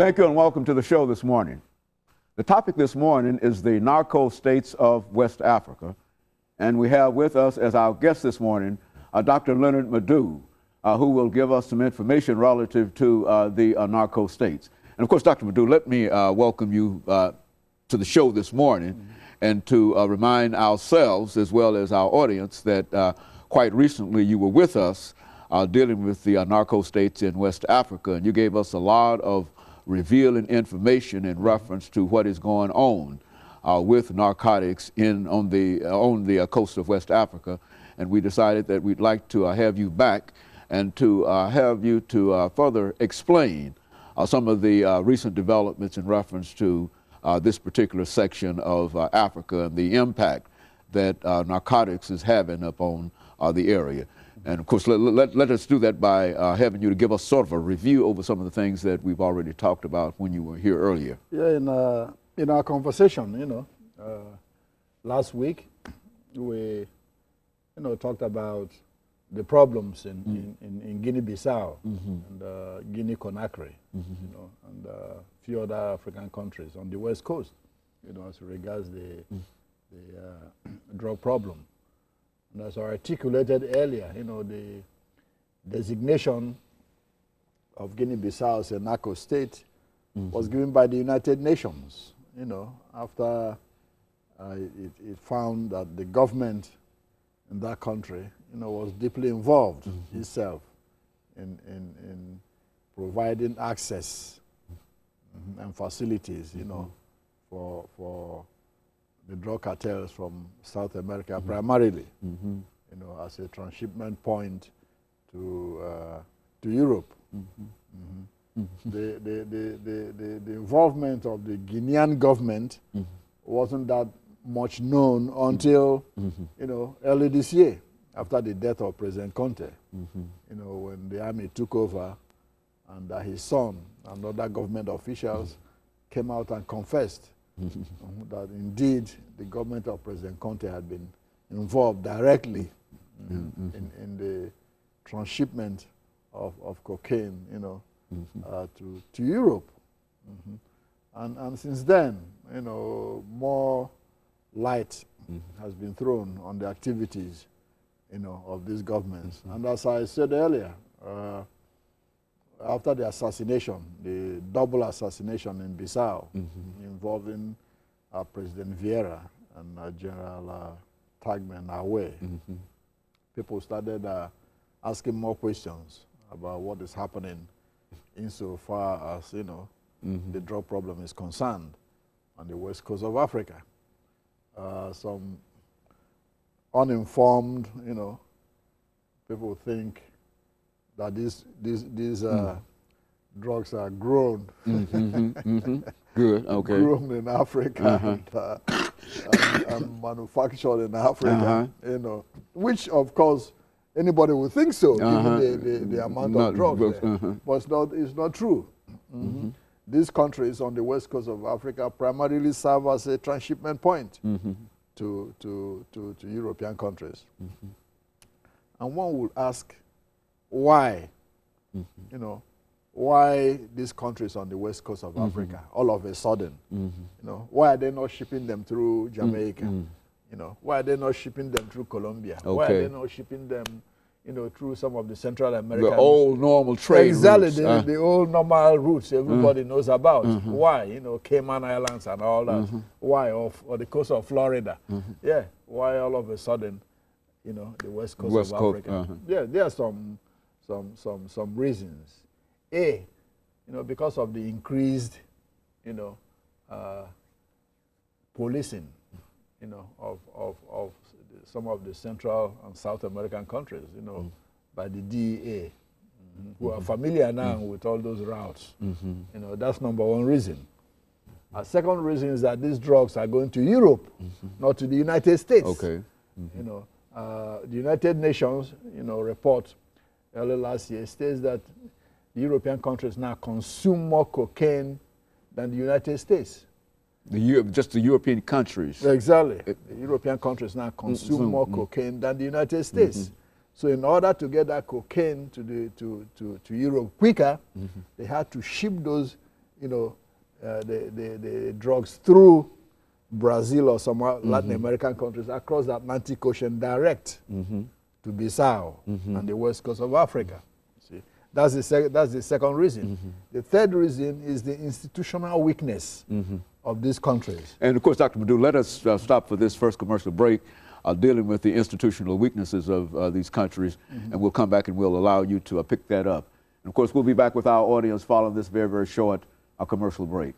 Thank you and welcome to the show this morning. The topic this morning is the narco states of West Africa. And we have with us as our guest this morning, Dr. LMadu1, who will give us some information relative to the narco states. And of course, Dr. LMadu1, let me welcome you to the show this morning and to remind ourselves as well as our audience that quite recently you were with us dealing with the narco states in West Africa, and you gave us a lot of revealing information in reference to what is going on with narcotics on the coast of West Africa. And we decided that we'd like to have you back and to have you to further explain some of the recent developments in reference to this particular section of Africa and the impact that narcotics is having upon the area. And of course, let us do that by having you to give us sort of a review over some of the things that we've already talked about when you were here earlier. Yeah, in our conversation, last week, we, talked about the problems in Guinea-Bissau and Guinea-Conakry, and a few other African countries on the West Coast, as regards the drug problem. And as I articulated earlier, the designation of Guinea-Bissau as a narco state was given by the United Nations, after it found that the government in that country, was deeply involved itself in providing access and facilities, for the drug cartels from South America primarily, as a transshipment point to Europe. The involvement of the Guinean government wasn't that much known until early this year, after the death of President Conte. When the army took over, and his son and other government officials came out and confessed that indeed the government of President Conte had been involved directly in the transshipment of cocaine, to Europe. And since then, more light has been thrown on the activities, of these governments. And as I said earlier, after the assassination, the double assassination in Bissau, involving President Vieira and General Tagman Awe, people started asking more questions about what is happening insofar as, the drug problem is concerned on the west coast of Africa. Some uninformed, people think that these drugs are grown, Good, okay, grown in Africa and manufactured in Africa, which of course anybody would think so, given the amount of drugs there. But it's not true. These countries on the west coast of Africa primarily serve as a transshipment point to European countries. And one would ask, why? Why these countries on the west coast of Africa, all of a sudden, why are they not shipping them through Jamaica? Why are they not shipping them through Colombia? Why are they not shipping them, through some of the Central American... The old normal trade routes. Exactly, the old normal routes everybody knows about. Why? Cayman Islands and all that. Why? Or the coast of Florida. Yeah, why all of a sudden, the west coast of Africa? Yeah, there are some reasons. A, because of the increased, policing, of some of the Central and South American countries, by the DEA, who are familiar now with all those routes. That's number one reason. A second reason is that these drugs are going to Europe, not to the United States. Okay. The United Nations, report early last year states that the European countries now consume more cocaine than the United States. Just the European countries. Exactly. The European countries now consume more cocaine than the United States. So in order to get that cocaine to Europe quicker, they had to ship those you know, the drugs through Brazil or some Latin American countries across the Atlantic Ocean direct to Bissau and the west coast of Africa. See, that's the second reason. The third reason is the institutional weakness of these countries. And of course, Dr. Madu, let us stop for this first commercial break, dealing with the institutional weaknesses of these countries, and we'll come back and we'll allow you to pick that up. And of course, we'll be back with our audience following this very, very short commercial break.